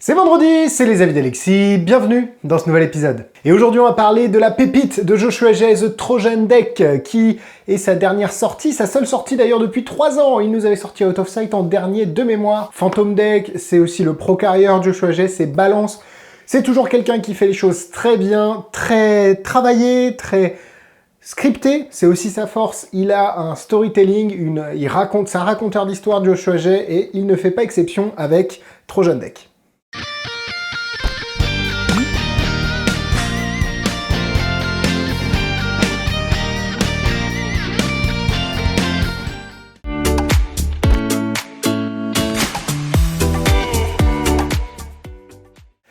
C'est vendredi, c'est les avis d'Alexis, bienvenue dans ce nouvel épisode. Et aujourd'hui on va parler de la pépite de Joshua Jay, The Trojan Deck, qui est sa dernière sortie, sa seule sortie d'ailleurs depuis 3 ans. Il nous avait sorti Out of Sight en dernier de mémoire. Phantom Deck, c'est aussi le Pro Carrier Joshua Jay, c'est Balance. C'est toujours quelqu'un qui fait les choses très bien, très travaillé, très scripté, c'est aussi sa force. Il a un storytelling, c'est un raconteur d'histoire Joshua Jay, et il ne fait pas exception avec Trojan Deck.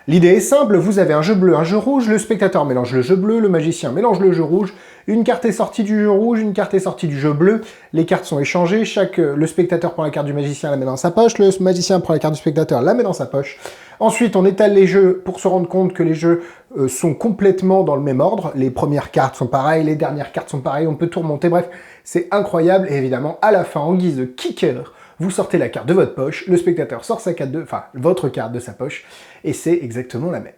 L'idée est simple, vous avez un jeu bleu, un jeu rouge, le spectateur mélange le jeu bleu, le magicien mélange le jeu rouge, une carte est sortie du jeu rouge, une carte est sortie du jeu bleu, les cartes sont échangées, le spectateur prend la carte du magicien, la met dans sa poche, le magicien prend la carte du spectateur, la met dans sa poche. Ensuite, on étale les jeux pour se rendre compte que les jeux sont complètement dans le même ordre, les premières cartes sont pareilles, les dernières cartes sont pareilles, on peut tout remonter, bref, c'est incroyable, et évidemment, à la fin, en guise de kicker, vous sortez la carte de votre poche, le spectateur sort sa carte votre carte de sa poche, et c'est exactement la même.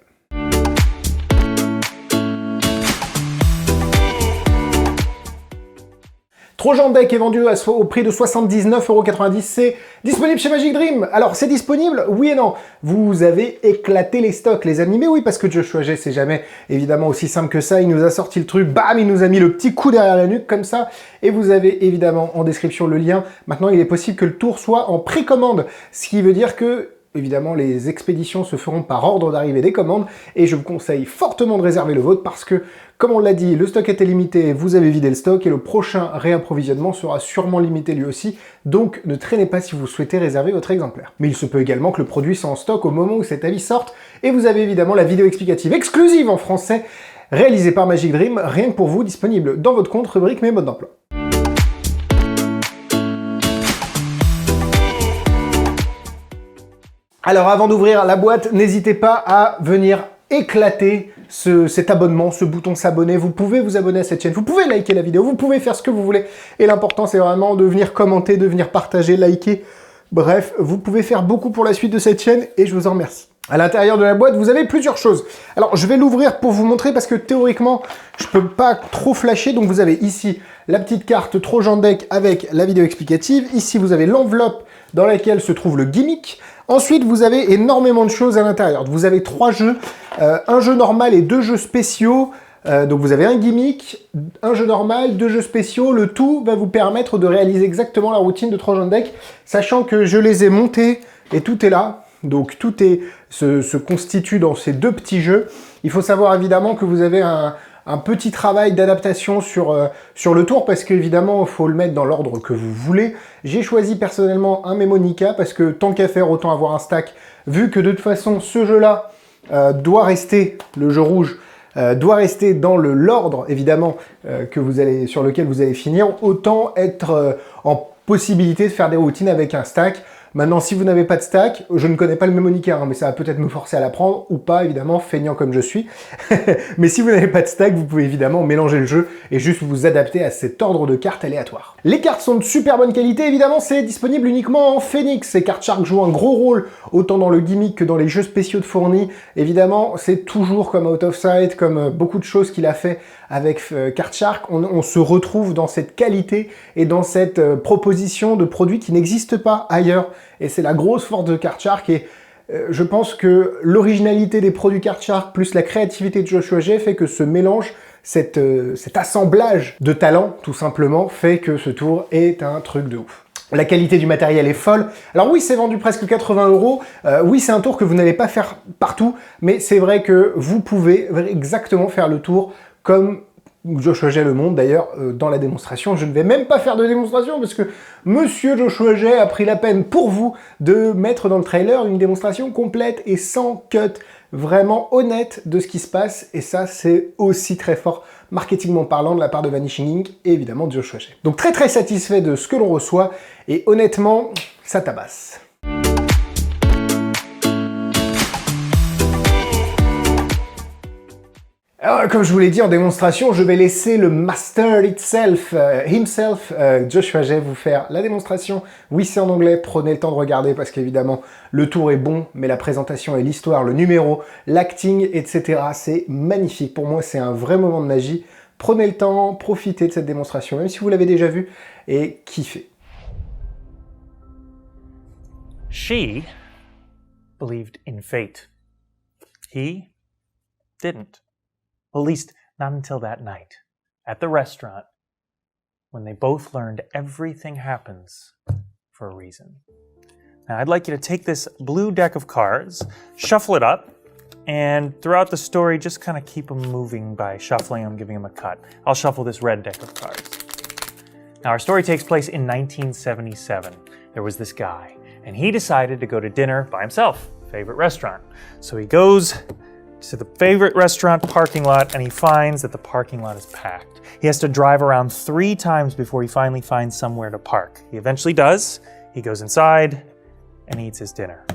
Trojan Deck est vendu au prix de 79,90 €, c'est disponible chez Magic Dream. Alors, c'est disponible? Oui et non. Vous avez éclaté les stocks, les amis. Mais oui, parce que Joshua Jay, c'est jamais évidemment aussi simple que ça. Il nous a sorti le truc, bam, il nous a mis le petit coup derrière la nuque, comme ça. Et vous avez évidemment en description le lien. Maintenant, il est possible que le tour soit en précommande, ce qui veut dire que évidemment, les expéditions se feront par ordre d'arrivée des commandes, et je vous conseille fortement de réserver le vôtre parce que, comme on l'a dit, le stock était limité, vous avez vidé le stock, et le prochain réapprovisionnement sera sûrement limité lui aussi, donc ne traînez pas si vous souhaitez réserver votre exemplaire. Mais il se peut également que le produit soit en stock au moment où cet avis sorte, et vous avez évidemment la vidéo explicative exclusive en français, réalisée par Magic Dream, rien que pour vous, disponible dans votre compte, rubrique mes modes d'emploi. Alors avant d'ouvrir la boîte, n'hésitez pas à venir éclater cet abonnement, ce bouton s'abonner. Vous pouvez vous abonner à cette chaîne, vous pouvez liker la vidéo, vous pouvez faire ce que vous voulez. Et l'important c'est vraiment de venir commenter, de venir partager, liker. Bref, vous pouvez faire beaucoup pour la suite de cette chaîne et je vous en remercie. À l'intérieur de la boîte, vous avez plusieurs choses. Alors je vais l'ouvrir pour vous montrer parce que théoriquement, je peux pas trop flasher. Donc vous avez ici la petite carte Trojan Deck avec la vidéo explicative. Ici vous avez l'enveloppe dans laquelle se trouve le gimmick. Ensuite, vous avez énormément de choses à l'intérieur. Vous avez 3 jeux, un jeu normal et 2 jeux spéciaux. Donc vous avez un gimmick, un jeu normal, 2 jeux spéciaux. Le tout va vous permettre de réaliser exactement la routine de Trojan Deck, sachant que je les ai montés et tout est là. Donc tout se constitue dans ces 2 petits jeux. Il faut savoir évidemment que vous avez un petit travail d'adaptation sur le tour, parce qu'évidemment, il faut le mettre dans l'ordre que vous voulez. J'ai choisi personnellement un Memonica, parce que tant qu'à faire, autant avoir un stack, vu que de toute façon, ce jeu-là doit rester, le jeu rouge, doit rester dans l'ordre, évidemment, sur lequel vous allez finir, autant être en possibilité de faire des routines avec un stack. Maintenant, si vous n'avez pas de stack, je ne connais pas le Memonica, hein, mais ça va peut-être me forcer à l'apprendre, ou pas, évidemment, feignant comme je suis. Mais si vous n'avez pas de stack, vous pouvez évidemment mélanger le jeu et juste vous adapter à cet ordre de cartes aléatoires. Les cartes sont de super bonne qualité, évidemment, c'est disponible uniquement en Phoenix. Ces cartes Shark jouent un gros rôle, autant dans le gimmick que dans les jeux spéciaux de fournis. Évidemment, c'est toujours comme Out of Sight, comme beaucoup de choses qu'il a fait avec Card Shark, on se retrouve dans cette qualité et dans cette proposition de produits qui n'existent pas ailleurs. Et c'est la grosse force de Card Shark, et je pense que l'originalité des produits Card Shark plus la créativité de Joshua Jay fait que ce mélange, cet assemblage de talents, tout simplement, fait que ce tour est un truc de ouf. La qualité du matériel est folle. Alors oui, c'est vendu presque 80 €. Oui, c'est un tour que vous n'allez pas faire partout, mais c'est vrai que vous pouvez exactement faire le tour comme Joshua Jay le montre d'ailleurs dans la démonstration. Je ne vais même pas faire de démonstration parce que Monsieur Joshua Jay a pris la peine pour vous de mettre dans le trailer une démonstration complète et sans cut, vraiment honnête de ce qui se passe, et ça c'est aussi très fort marketingment parlant de la part de Vanishing Ink et évidemment de Joshua Jay. Donc très satisfait de ce que l'on reçoit, et honnêtement, ça tabasse. Alors, comme je vous l'ai dit en démonstration, je vais laisser le master himself, Joshua Jay, vous faire la démonstration. Oui, c'est en anglais, prenez le temps de regarder parce qu'évidemment, le tour est bon, mais la présentation et l'histoire, le numéro, l'acting, etc., c'est magnifique. Pour moi, c'est un vrai moment de magie. Prenez le temps, profitez de cette démonstration, même si vous l'avez déjà vue, et kiffez. She believed in fate. He didn't. Well, at least not until that night at the restaurant when they both learned everything happens for a reason. Now, I'd like you to take this blue deck of cards, shuffle it up, and throughout the story, just kind of keep them moving by shuffling them, giving them a cut. I'll shuffle this red deck of cards. Now, our story takes place in 1977. There was this guy, and he decided to go to dinner by himself, favorite restaurant. So he goes to the favorite restaurant parking lot, and he finds that the parking lot is packed. He has to drive around 3 times before he finally finds somewhere to park. He eventually does. He goes inside and eats his dinner.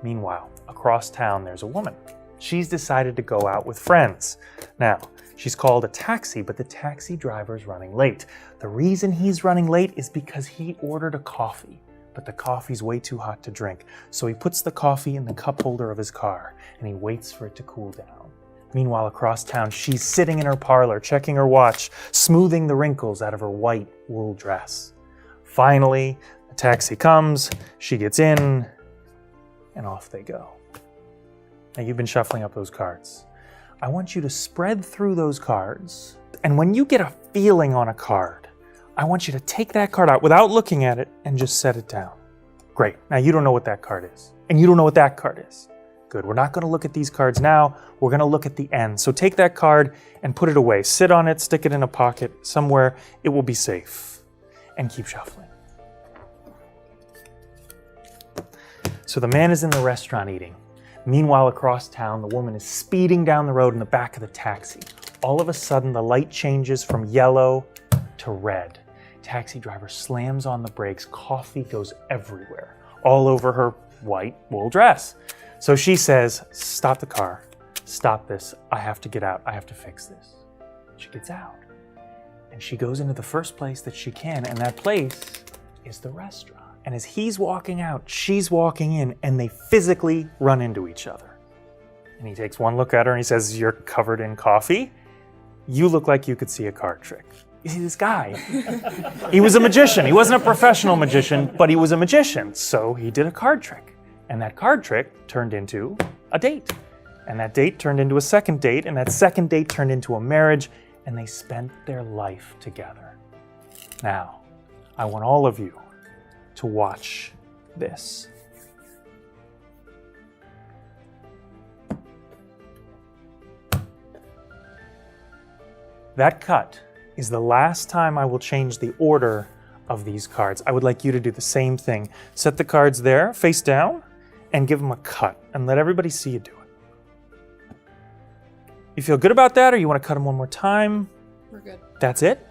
Meanwhile, across town, there's a woman. She's decided to go out with friends. Now, she's called a taxi, but the taxi driver's running late. The reason he's running late is because he ordered a coffee, but the coffee's way too hot to drink. So he puts the coffee in the cup holder of his car, and he waits for it to cool down. Meanwhile, across town, she's sitting in her parlor, checking her watch, smoothing the wrinkles out of her white wool dress. Finally, the taxi comes, she gets in, and off they go. Now, you've been shuffling up those cards. I want you to spread through those cards, and when you get a feeling on a card, I want you to take that card out without looking at it and just set it down. Great. Now, you don't know what that card is, and you don't know what that card is. Good. We're not going to look at these cards now. We're going to look at the end. So take that card and put it away. Sit on it, stick it in a pocket somewhere. It will be safe. And keep shuffling. So the man is in the restaurant eating. Meanwhile, across town, the woman is speeding down the road in the back of the taxi. All of a sudden, the light changes from yellow to red. Taxi driver slams on the brakes. Coffee goes everywhere, all over her white wool dress. So she says, "Stop the car. Stop this. I have to get out. I have to fix this." She gets out, and she goes into the first place that she can, and that place is the restaurant. And as he's walking out, she's walking in, and they physically run into each other. And he takes one look at her and he says, "You're covered in coffee. You look like you could see a card trick." You see, this guy, he was a magician. He wasn't a professional magician, but he was a magician. So he did a card trick. And that card trick turned into a date. And that date turned into a second date. And that second date turned into a marriage. And they spent their life together. Now, I want all of you to watch this. That cut is the last time I will change the order of these cards. I would like you to do the same thing. Set the cards there, face down, and give them a cut, and let everybody see you do it. You feel good about that, or you want to cut them one more time? We're good. That's it?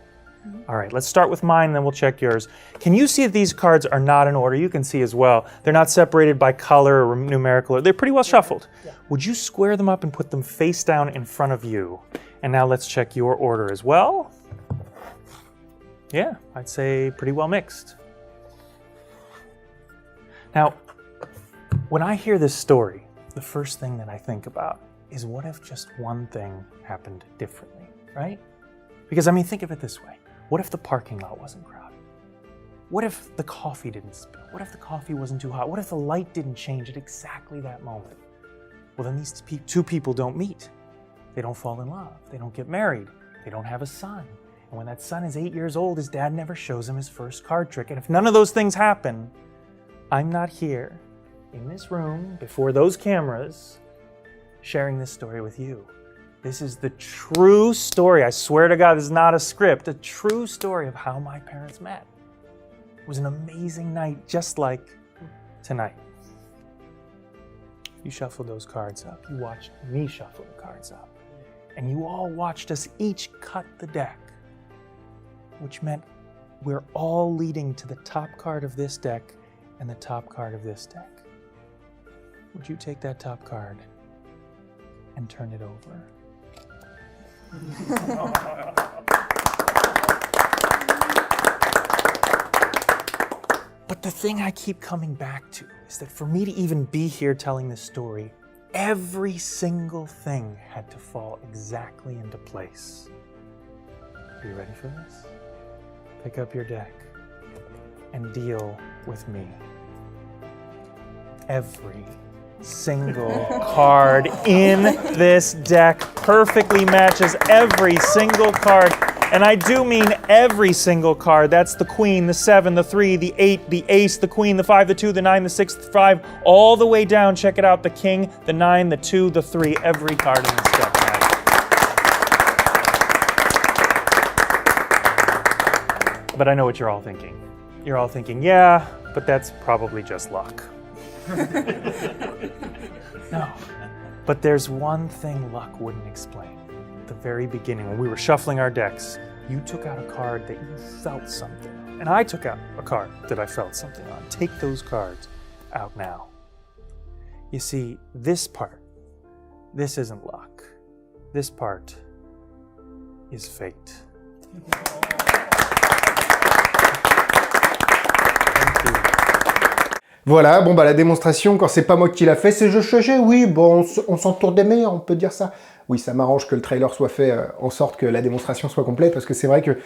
All right, let's start with mine, and then we'll check yours. Can you see that these cards are not in order? You can see as well. They're not separated by color or numerical. They're pretty well shuffled. Yeah. Would you square them up and put them face down in front of you? And now let's check your order as well. Yeah, I'd say pretty well mixed. Now, when I hear this story, the first thing that I think about is what if just one thing happened differently, right? Because, I mean, think of it this way. What if the parking lot wasn't crowded? What if the coffee didn't spill? What if the coffee wasn't too hot? What if the light didn't change at exactly that moment? Well, then these two people don't meet. They don't fall in love. They don't get married. They don't have a son. And when that son is 8 years old, his dad never shows him his first card trick. And if none of those things happen, I'm not here in this room before those cameras sharing this story with you. This is the true story. I swear to God, this is not a script. A true story of how my parents met. It was an amazing night, just like tonight. You shuffled those cards up. You watched me shuffle the cards up. And you all watched us each cut the deck, which meant we're all leading to the top card of this deck and the top card of this deck. Would you take that top card and turn it over? But the thing I keep coming back to is that for me to even be here telling this story, every single thing had to fall exactly into place. Are you ready for this? Pick up your deck and deal with me. Every single card in this deck perfectly matches every single card. And I do mean every single card. That's the queen, the 7, the 3, the 8, the ace, the queen, the 5, the 2, the 9, the 6, the 5, all the way down. Check it out, the king, the 9, the 2, the 3, every card in this deck. But I know what you're all thinking. You're all thinking, yeah, but that's probably just luck. No. But there's one thing luck wouldn't explain. At the very beginning, when we were shuffling our decks, you took out a card that you felt something on. And I took out a card that I felt something on. Take those cards out now. You see, this part, this isn't luck. This part is fate. Voilà, bon bah la démonstration, quand c'est pas moi qui l'a fait, c'est Joshua G. Oui, bon, on s'entoure des meilleurs, on peut dire ça. Oui, ça m'arrange que le trailer soit fait en sorte que la démonstration soit complète, parce que c'est vrai que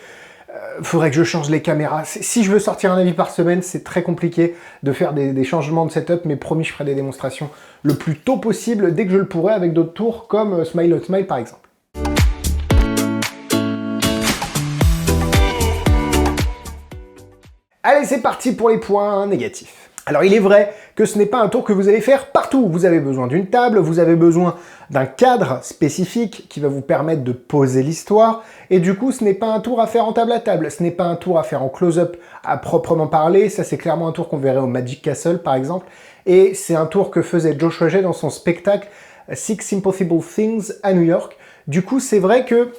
faudrait que je change les caméras. Si je veux sortir un avis par semaine, c'est très compliqué de faire des changements de setup, mais promis, je ferai des démonstrations le plus tôt possible, dès que je le pourrai, avec d'autres tours, comme Smile Out Smile par exemple. Allez, c'est parti pour les points négatifs. Alors il est vrai que ce n'est pas un tour que vous allez faire partout. Vous avez besoin d'une table, vous avez besoin d'un cadre spécifique qui va vous permettre de poser l'histoire, et du coup ce n'est pas un tour à faire en table à table, ce n'est pas un tour à faire en close-up à proprement parler, ça c'est clairement un tour qu'on verrait au Magic Castle par exemple, et c'est un tour que faisait Joshua G dans son spectacle Six Impossible Things à New York. Du coup c'est vrai que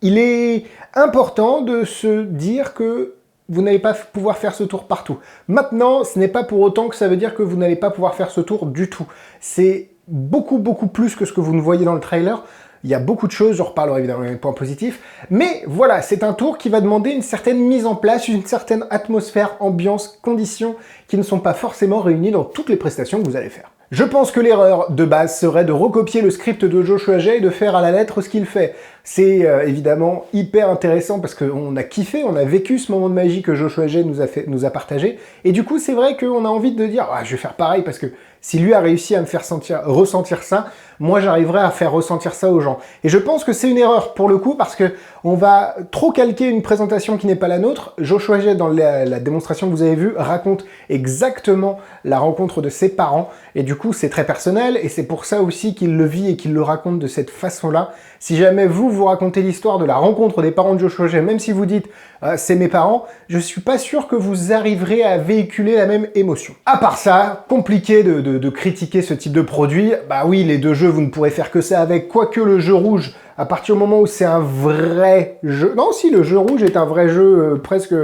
il est important de se dire que vous n'allez pas pouvoir faire ce tour partout. Maintenant, ce n'est pas pour autant que ça veut dire que vous n'allez pas pouvoir faire ce tour du tout. C'est beaucoup plus que ce que vous ne voyez dans le trailer. Il y a beaucoup de choses, je reparlerai évidemment des points positifs. Mais voilà, c'est un tour qui va demander une certaine mise en place, une certaine atmosphère, ambiance, conditions qui ne sont pas forcément réunies dans toutes les prestations que vous allez faire. Je pense que l'erreur de base serait de recopier le script de Joshua G et de faire à la lettre ce qu'il fait. C'est évidemment hyper intéressant parce qu'on a kiffé, on a vécu ce moment de magie que Joshua G nous a partagé. Et du coup, c'est vrai qu'on a envie de dire ah, je vais faire pareil parce que si lui a réussi à me faire ressentir ça, moi j'arriverai à faire ressentir ça aux gens. Et je pense que c'est une erreur pour le coup parce que on va trop calquer une présentation qui n'est pas la nôtre. Joshua G, dans la démonstration que vous avez vue, raconte exactement la rencontre de ses parents. Et du coup, c'est très personnel et c'est pour ça aussi qu'il le vit et qu'il le raconte de cette façon-là. Si jamais vous racontez l'histoire de la rencontre des parents de Joshua G, même si vous dites c'est mes parents, je suis pas sûr que vous arriverez à véhiculer la même émotion. À part ça, compliqué de critiquer ce type de produit. Bah oui, les deux jeux, vous ne pourrez faire que ça avec, quoique le jeu rouge, à partir du moment où c'est un vrai jeu... Non, si, le jeu rouge est un vrai jeu presque...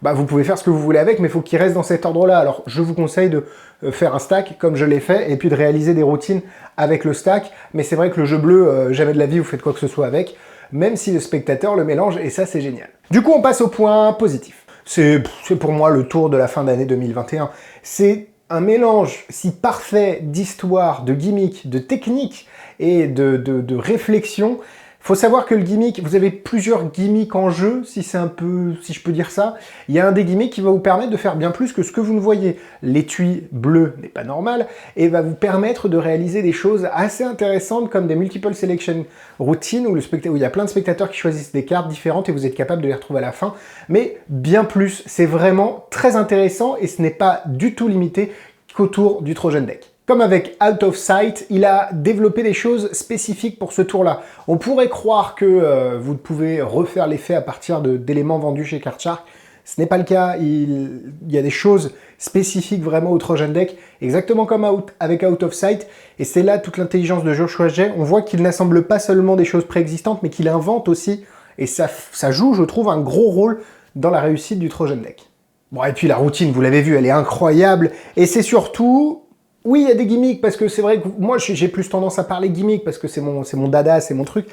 Bah, vous pouvez faire ce que vous voulez avec, mais il faut qu'il reste dans cet ordre-là. Alors, je vous conseille de faire un stack, comme je l'ai fait, et puis de réaliser des routines avec le stack. Mais c'est vrai que le jeu bleu, jamais de la vie, vous faites quoi que ce soit avec, même si le spectateur le mélange, et ça, c'est génial. Du coup, on passe au point positif. C'est pour moi le tour de la fin d'année 2021. C'est un mélange si parfait d'histoire, de gimmick, de technique et de réflexion. Faut savoir que le gimmick, vous avez plusieurs gimmicks en jeu, si je peux dire ça. Il y a un des gimmicks qui va vous permettre de faire bien plus que ce que vous ne voyez. L'étui bleu n'est pas normal et va vous permettre de réaliser des choses assez intéressantes comme des multiple selection routines où il y a plein de spectateurs qui choisissent des cartes différentes et vous êtes capable de les retrouver à la fin. Mais bien plus, c'est vraiment très intéressant et ce n'est pas du tout limité qu'autour du Trojan Deck. Comme avec Out of Sight, il a développé des choses spécifiques pour ce tour-là. On pourrait croire que vous pouvez refaire l'effet à partir d'éléments vendus chez Card Shark. Ce n'est pas le cas. Il y a des choses spécifiques vraiment au Trojan Deck, exactement comme avec Out of Sight. Et c'est là toute l'intelligence de Joshua G. On voit qu'il n'assemble pas seulement des choses préexistantes, mais qu'il invente aussi. Et ça joue, je trouve, un gros rôle dans la réussite du Trojan Deck. Bon, et puis la routine, vous l'avez vu, elle est incroyable. Et c'est surtout... Oui, il y a des gimmicks, parce que c'est vrai que moi, j'ai plus tendance à parler gimmicks, parce que c'est mon dada, c'est mon truc.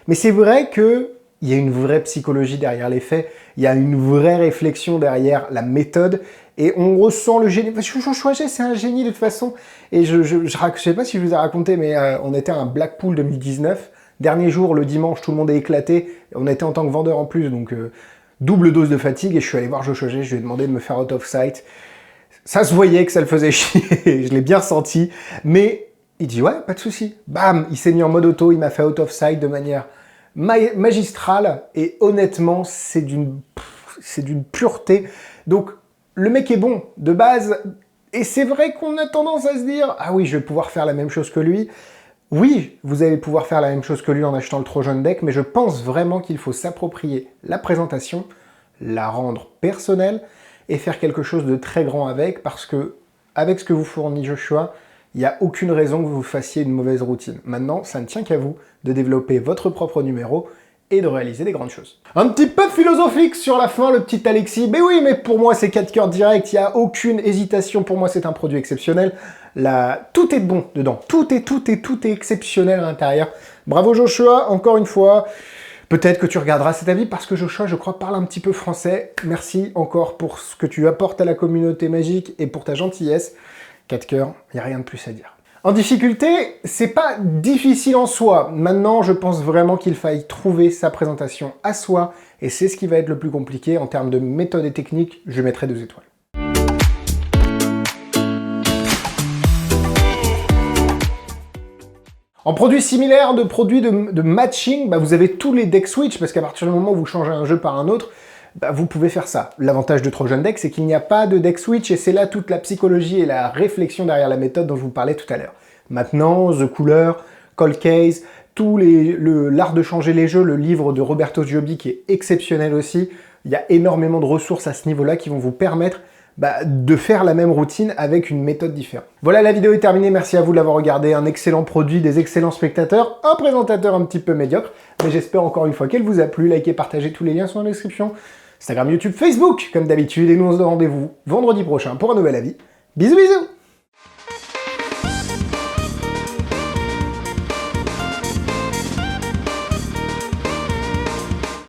Mais c'est vrai que il y a une vraie psychologie derrière les faits, il y a une vraie réflexion derrière la méthode, et on ressent le génie. Joshua Jay, c'est un génie de toute façon, et je sais pas si je vous ai raconté, mais on était à un Blackpool 2019, dernier jour, le dimanche, tout le monde est éclaté, on était en tant que vendeur en plus, donc double dose de fatigue, et je suis allé voir Joshua Jay, je lui ai demandé de me faire out of sight. Ça se voyait que ça le faisait chier, je l'ai bien ressenti, mais il dit ouais, pas de souci. Bam, il s'est mis en mode auto, il m'a fait out of sight de manière magistrale, et honnêtement, c'est d'une pureté. Donc, le mec est bon, de base, et c'est vrai qu'on a tendance à se dire « Ah oui, je vais pouvoir faire la même chose que lui ». Oui, vous allez pouvoir faire la même chose que lui en achetant le Trojan Deck, mais je pense vraiment qu'il faut s'approprier la présentation, la rendre personnelle, et faire quelque chose de très grand avec, parce que, avec ce que vous fournit Joshua, il n'y a aucune raison que vous fassiez une mauvaise routine. Maintenant, ça ne tient qu'à vous de développer votre propre numéro et de réaliser des grandes choses. Un petit peu philosophique sur la fin, le petit Alexis. Mais oui, mais pour moi, c'est 4 cœurs direct, il n'y a aucune hésitation. Pour moi, c'est un produit exceptionnel. Là, tout est bon dedans. Tout est exceptionnel à l'intérieur. Bravo Joshua, encore une fois. Peut-être que tu regarderas cet avis parce que Joshua, je crois, parle un petit peu français. Merci encore pour ce que tu apportes à la communauté magique et pour ta gentillesse. 4 cœurs, il n'y a rien de plus à dire. En difficulté, c'est pas difficile en soi. Maintenant, je pense vraiment qu'il faille trouver sa présentation à soi, et c'est ce qui va être le plus compliqué. En termes de méthode et technique, je mettrai 2 étoiles. En produits similaires, de produits de matching, vous avez tous les deck switch, parce qu'à partir du moment où vous changez un jeu par un autre, vous pouvez faire ça. L'avantage de Trojan Deck, c'est qu'il n'y a pas de deck switch, et c'est là toute la psychologie et la réflexion derrière la méthode dont je vous parlais tout à l'heure. Maintenant, The Cooler, Cold Case, l'art de changer les jeux, le livre de Roberto Giobbi qui est exceptionnel aussi, il y a énormément de ressources à ce niveau-là qui vont vous permettre de faire la même routine avec une méthode différente. Voilà, la vidéo est terminée, merci à vous de l'avoir regardé, un excellent produit, des excellents spectateurs, un présentateur un petit peu médiocre, mais j'espère encore une fois qu'elle vous a plu, likez, partagez, tous les liens sont dans la description, Instagram, YouTube, Facebook, comme d'habitude, et nous on se donne rendez-vous vendredi prochain pour un nouvel avis. Bisous bisous!